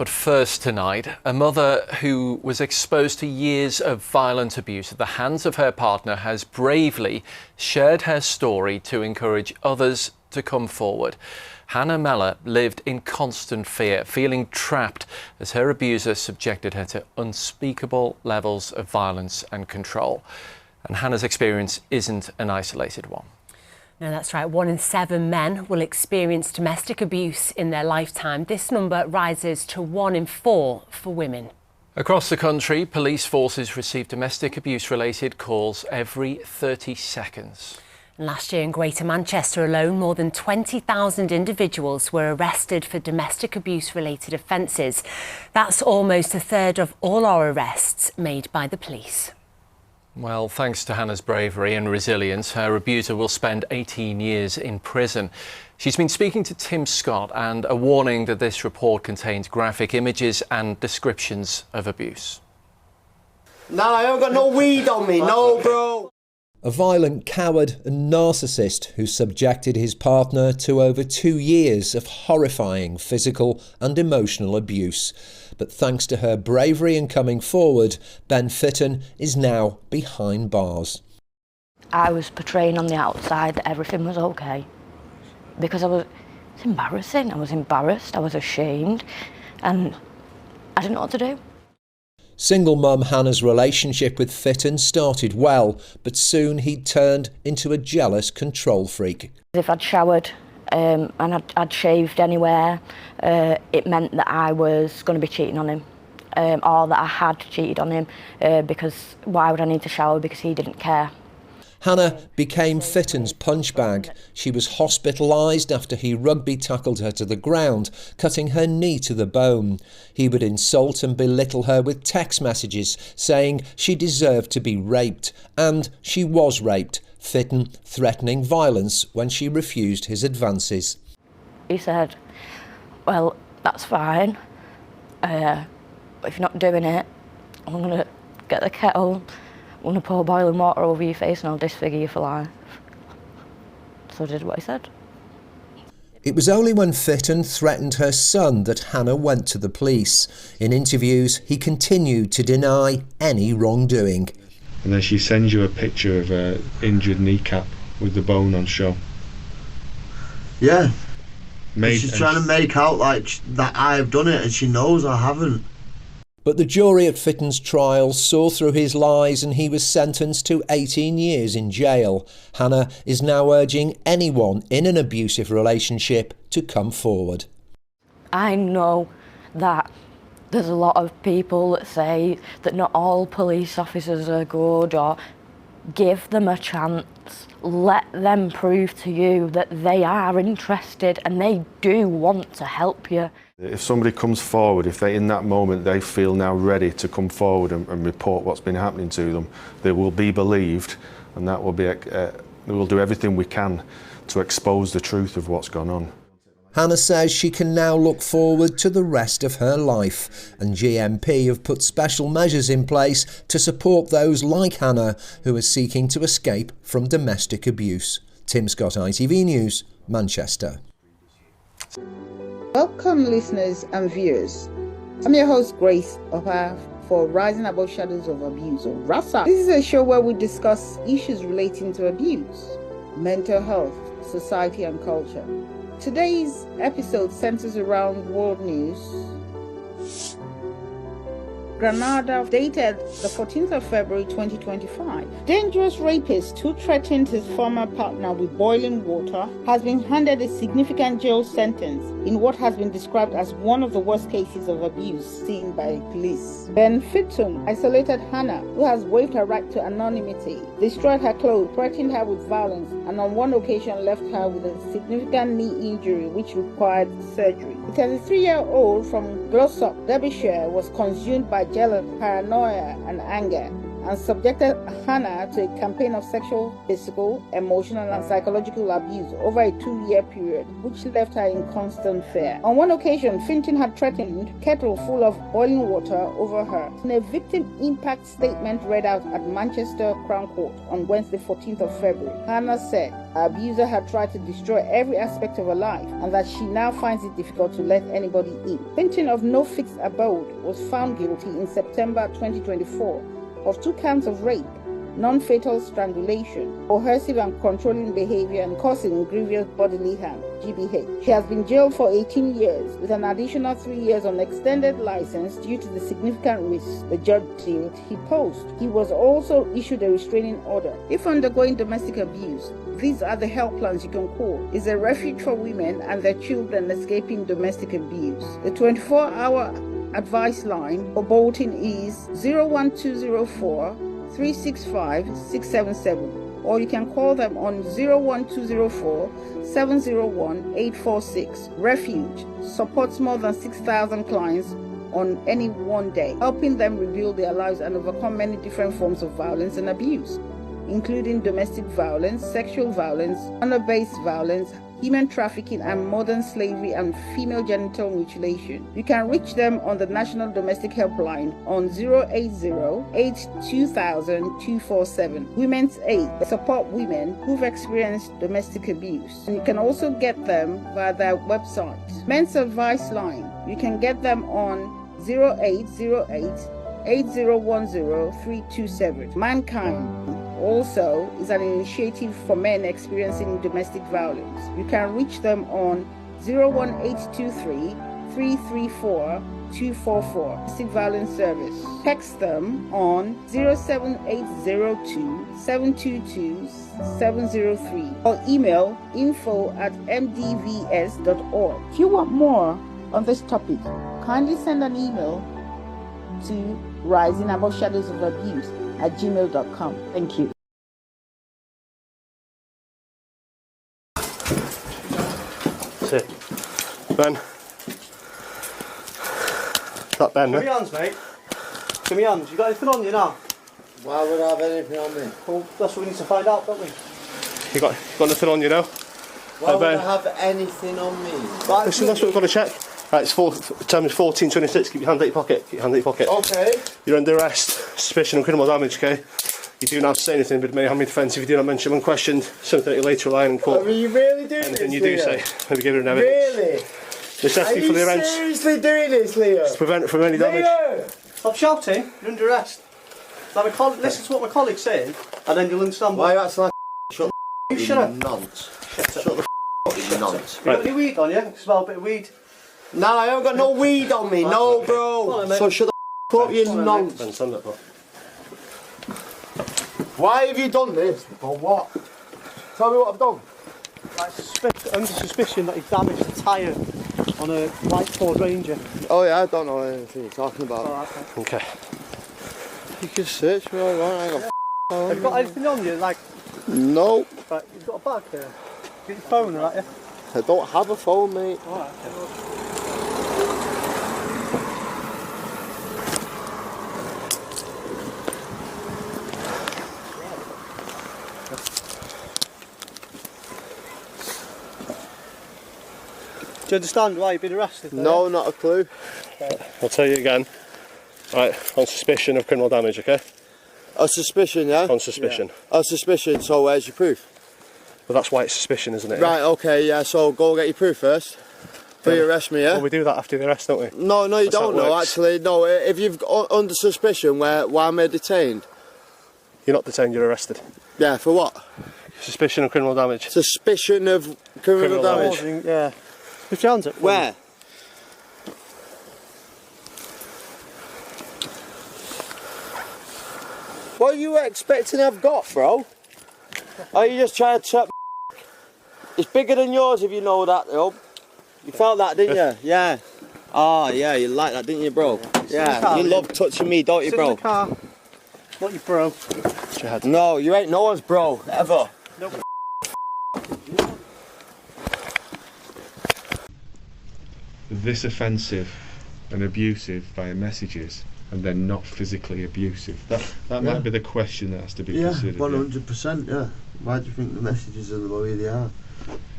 But first tonight, a mother who was exposed to years of violent abuse at the hands of her partner has bravely shared her story to encourage others to come forward. Hannah Mellor lived in constant fear, feeling trapped as her abuser subjected her to unspeakable levels of violence and control. And Hannah's experience isn't an isolated one. No, that's right. 1 in 7 men will experience domestic abuse in their lifetime. This number rises to 1 in 4 for women. Across the country, police forces receive domestic abuse-related calls every 30 seconds. Last year in Greater Manchester alone, more than 20,000 individuals were arrested for domestic abuse-related offences. That's almost a third of all our arrests made by the police. Well, thanks to Hannah's bravery and resilience, her abuser will spend 18 years in prison. She's been speaking to Tim Scott, and a warning that this report contains graphic images and descriptions of abuse. No, I haven't got no weed on me, no, bro. A violent coward and narcissist who subjected his partner to over 2 years of horrifying physical and emotional abuse. But thanks to her bravery in coming forward, Ben Fitton is now behind bars. I was portraying on the outside that everything was okay because it's embarrassing. I was embarrassed, I was ashamed, and I didn't know what to do. Single mum Hannah's relationship with Fitton started well, but soon he'd turned into a jealous control freak. If I'd showered and I'd shaved anywhere, it meant that I was going to be cheating on him, or that I had cheated on him, because why would I need to shower? Because he didn't care. Hannah became Fitton's punch bag. She was hospitalised after he rugby tackled her to the ground, cutting her knee to the bone. He would insult and belittle her with text messages, saying she deserved to be raped, and she was raped, Fitton threatening violence when she refused his advances. He said, well, that's fine, but if you're not doing it, I'm going to get the kettle, I'm going to pour boiling water over your face and I'll disfigure you for life. So I did what he said. It was only when Fitton threatened her son that Hannah went to the police. In interviews, he continued to deny any wrongdoing. And then she sends you a picture of her injured kneecap with the bone on show. Yeah. She's trying to make out like that I've done it, and she knows I haven't. But the jury at Fitton's trial saw through his lies and he was sentenced to 18 years in jail. Hannah is now urging anyone in an abusive relationship to come forward. I know that there's a lot of people that say that not all police officers are good, or give them a chance. Let them prove to you that they are interested and they do want to help you. If somebody comes forward, if they in that moment they feel now ready to come forward and report what's been happening to them, they will be believed, and that will be we will do everything we can to expose the truth of what's gone on. Hannah says she can now look forward to the rest of her life, and GMP have put special measures in place to support those like Hannah who are seeking to escape from domestic abuse. Tim Scott, ITV News, Manchester. Welcome listeners and viewers. I'm your host Grace Opa for Rising Above Shadows of Abuse, or RASA. This is a show where we discuss issues relating to abuse, mental health, society and culture. Today's episode centers around world news. Grenada, dated the 14th of February 2025. Dangerous rapist who threatened his former partner with boiling water has been handed a significant jail sentence in what has been described as one of the worst cases of abuse seen by police. Ben Fitton isolated Hannah, who has waived her right to anonymity, destroyed her clothes, threatened her with violence, and on one occasion left her with a significant knee injury which required surgery. The 33-year-old from Glossop, Derbyshire, was consumed by jealousy, paranoia, and anger. and subjected Hannah to a campaign of sexual, physical, emotional, and psychological abuse over a 2-year period, which left her in constant fear. On one occasion, Fitton had threatened a kettle full of boiling water over her. In a victim impact statement read out at Manchester Crown Court on Wednesday, 14th of February, Hannah said her abuser had tried to destroy every aspect of her life and that she now finds it difficult to let anybody in. Fitton, of no fixed abode, was found guilty in September 2024 of 2 counts of rape, non-fatal strangulation, coercive and controlling behavior, and causing grievous bodily harm, GBH. She has been jailed for 18 years with an additional 3 years on extended license due to the significant risks the judge deemed he posed. He was also issued a restraining order. If undergoing domestic abuse, these are the helplines you can call. It's a refuge for women and their children escaping domestic abuse. The 24-hour advice line for Bolton is 01204 365 677, or you can call them on 01204 701 846. Refuge supports more than 6,000 clients on any one day, helping them rebuild their lives and overcome many different forms of violence and abuse, including domestic violence, sexual violence, honor-based violence, human trafficking, and modern slavery and female genital mutilation. You can reach them on the National Domestic Helpline on 080-820-247. Women's Aid support women who've experienced domestic abuse. And you can also get them via their website. Men's Advice Line, you can get them on 0808-8010-327. Mankind also is an initiative for men experiencing domestic violence. You can reach them on 01823 334 244. Domestic Violence Service. Text them on 07802 722 703 or email info@mdvs.org. If you want more on this topic, kindly send an email to risingaboveshadows-of-abuse@gmail.com. Thank you. Sit. Ben. That Ben, Give me your hands, mate. Give me your hands. You got anything on you now? Why would I have anything on me? Well, that's what we need to find out, don't we? You got nothing on you now? Why would Ben. I have anything on me? Right, Listen, that's what we've got to check. Right, time is 14:26. Keep your hand out your pocket. Keep your hand out your pocket. Okay. You're under arrest. Suspicion of criminal damage, okay? You do not have to say anything, but it may harm your defence if you do not mention unquestioned something that you later rely on in court. Are you really doing Anything this, you do Leo? say, maybe give it an evidence. Really? Necessity for the Are you events. seriously doing this, Leo? To prevent from any damage. Leo! Stop shouting. You're under arrest. Now, listen to what my colleague's saying, and then you'll understand Why why. are you acting like shut You shut up. nonce? Shut up. Shut the up, you nonce. You got any weed on you? I can smell a bit of weed. No, I haven't got no weed on me, no, Come on, bro. mate. So shut the up, you nonce. Ben, stand up, bro. Why have you done this? For what? Tell me what I've done. Under suspicion that you've damaged a tyre on a white Ford Ranger. Oh yeah, I don't know anything you're talking about. Alright, okay. Okay. You can search me all you want, I ain't got Have you got anything on you? Like, no, right, you've got a bag here. Get your phone, right? Yeah. I don't have a phone, mate. Alright, okay. Do you understand why you've been arrested? No, not a clue. I'll tell you again. Right, on suspicion of criminal damage, okay? A suspicion, yeah? On suspicion. A suspicion, so where's your proof? Well, that's why it's suspicion, isn't it? Right, okay, yeah, so go get your proof first. Before you arrest me, yeah? Well, we do that after the arrest, don't we? No, you That's how don't it know, works. actually. No, if you've got under suspicion, why am I detained? You're not detained, you're arrested. Yeah, for what? Suspicion of criminal damage. Suspicion of criminal Criminal damage. Yeah. Lift your hands up. Where? What are you expecting I've got, bro? Are you just trying to trap? It's bigger than yours if you know that, though. You felt that, didn't you? Yeah. Oh, yeah, you like that, didn't you, bro? Yeah, you love touching me, don't you, Sit in bro? the car. What you bro? No, you ain't no one's bro, ever. No. This offensive and abusive via messages and then not physically abusive? That might be the question that has to be considered. 100%, yeah. Why do you think the messages are the way they are?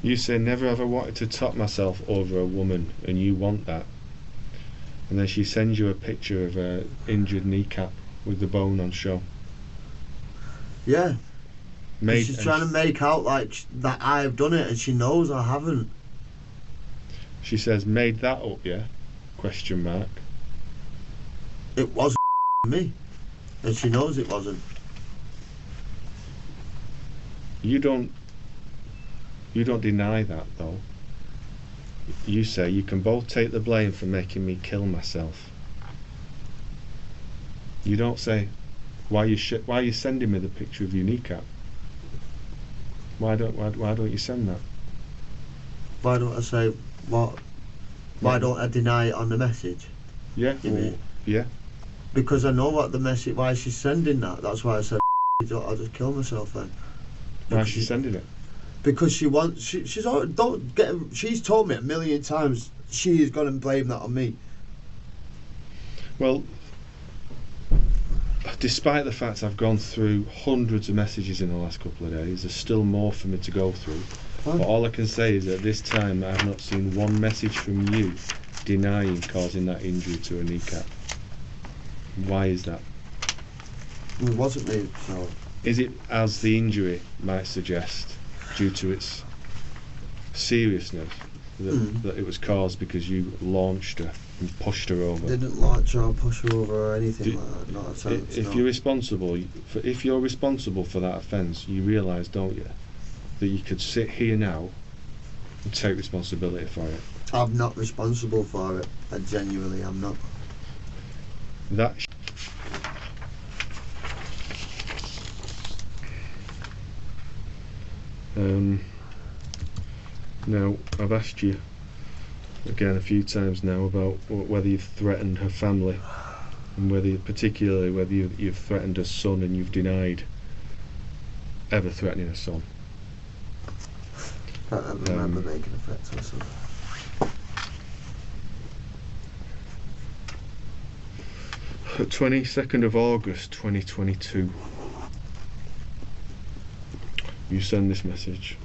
You say, never ever wanted to top myself over a woman, and you want that. And then she sends you a picture of her injured kneecap with the bone on show. Yeah. She's trying to make out like that I've done it, and she knows I haven't. She says, made that up, yeah? Question mark. It wasn't me, and she knows it wasn't. You don't deny that, though. You say you can both take the blame for making me kill myself. You don't say, why are you sending me the picture of your kneecap? Why don't you send that? Why don't I say what? Why don't I deny it on the message? Yeah. Yeah. Because I know what the message. Why she's sending that. That's why I said, I'll just kill myself then. Why is she sending it? Because she wants. She's already, don't get. She's told me a million times she is going to blame that on me. Well, despite the fact I've gone through hundreds of messages in the last couple of days, there's still more for me to go through. But all I can say is at this time I have not seen one message from you denying causing that injury to a kneecap. Why is that? It wasn't me, so. Is it, as the injury might suggest, due to its seriousness, that it was caused because you launched her and pushed her over? Didn't launch her or push her over or anything like that. Not a chance. If you're responsible, if you're responsible for that offence, you realise, don't you, that you could sit here now and take responsibility for it. I'm not responsible for it. I genuinely am not. That. Now, I've asked you again a few times now about whether you've threatened her family, and particularly whether you've threatened her son, and you've denied ever threatening her son. I don't remember making a threat to her son. 22nd of August 2022, you send this message.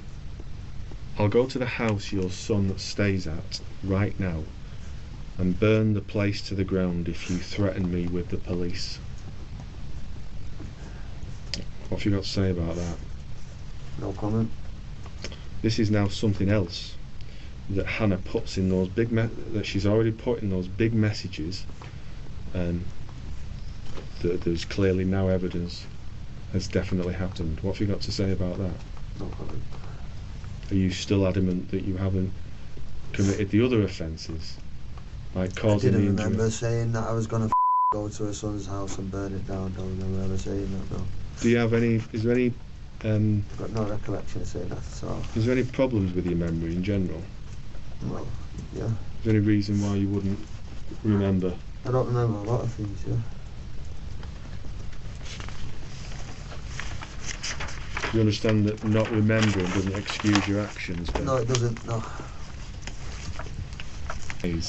I'll go to the house your son stays at right now and burn the place to the ground if you threaten me with the police. What have you got to say about that? No comment. This is now something else that Hannah puts in those big that she's already put in those big messages, and that there's clearly now evidence has definitely happened. What have you got to say about that? No comment. Are you still adamant that you haven't committed the other offences, like causing the injury? I didn't remember saying that I was going to go to her son's house and burn it down. I don't remember ever saying that, no. Do you have any, is there any... I've got no recollection of saying that at all. Is there any problems with your memory in general? Well, yeah. Is there any reason why you wouldn't remember? I don't remember a lot of things, yeah. You understand that not remembering doesn't excuse your actions? Then? No, it doesn't, no. She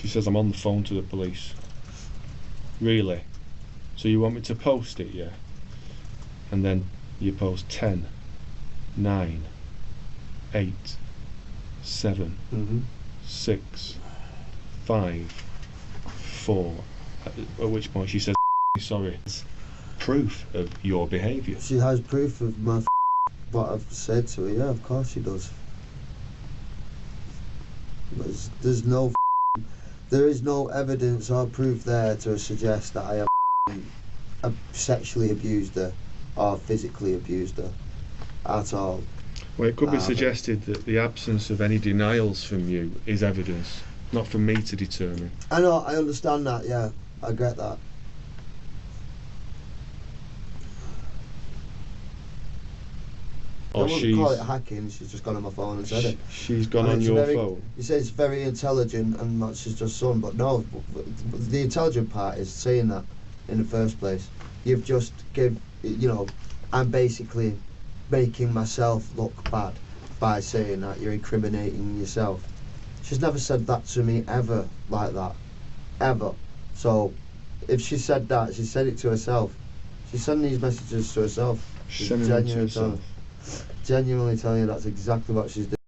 says, I'm on the phone to the police. Really? So you want me to post it, yeah? And then you post 10, 9, 8, 7, 6, 5, 4. At which point she says, sorry. It's proof of your behaviour. She has proof of my what I've said to her, yeah, of course she does. There is no evidence or proof there to suggest that I have sexually abused her or physically abused her at all. Well, it could be suggested that the absence of any denials from you is evidence, not for me to determine. I know, I understand that, yeah, I get that. I wouldn't call it hacking, she's just gone on my phone and said it. She's gone on your phone? You say it's very intelligent and that's just son, but no, the intelligent part is saying that in the first place. You've just I'm basically making myself look bad by saying that. You're incriminating yourself. She's never said that to me ever, like that, ever. So, if she said that, she said it to herself. She's sending these messages to herself. She's genuinely telling you that's exactly what she's doing.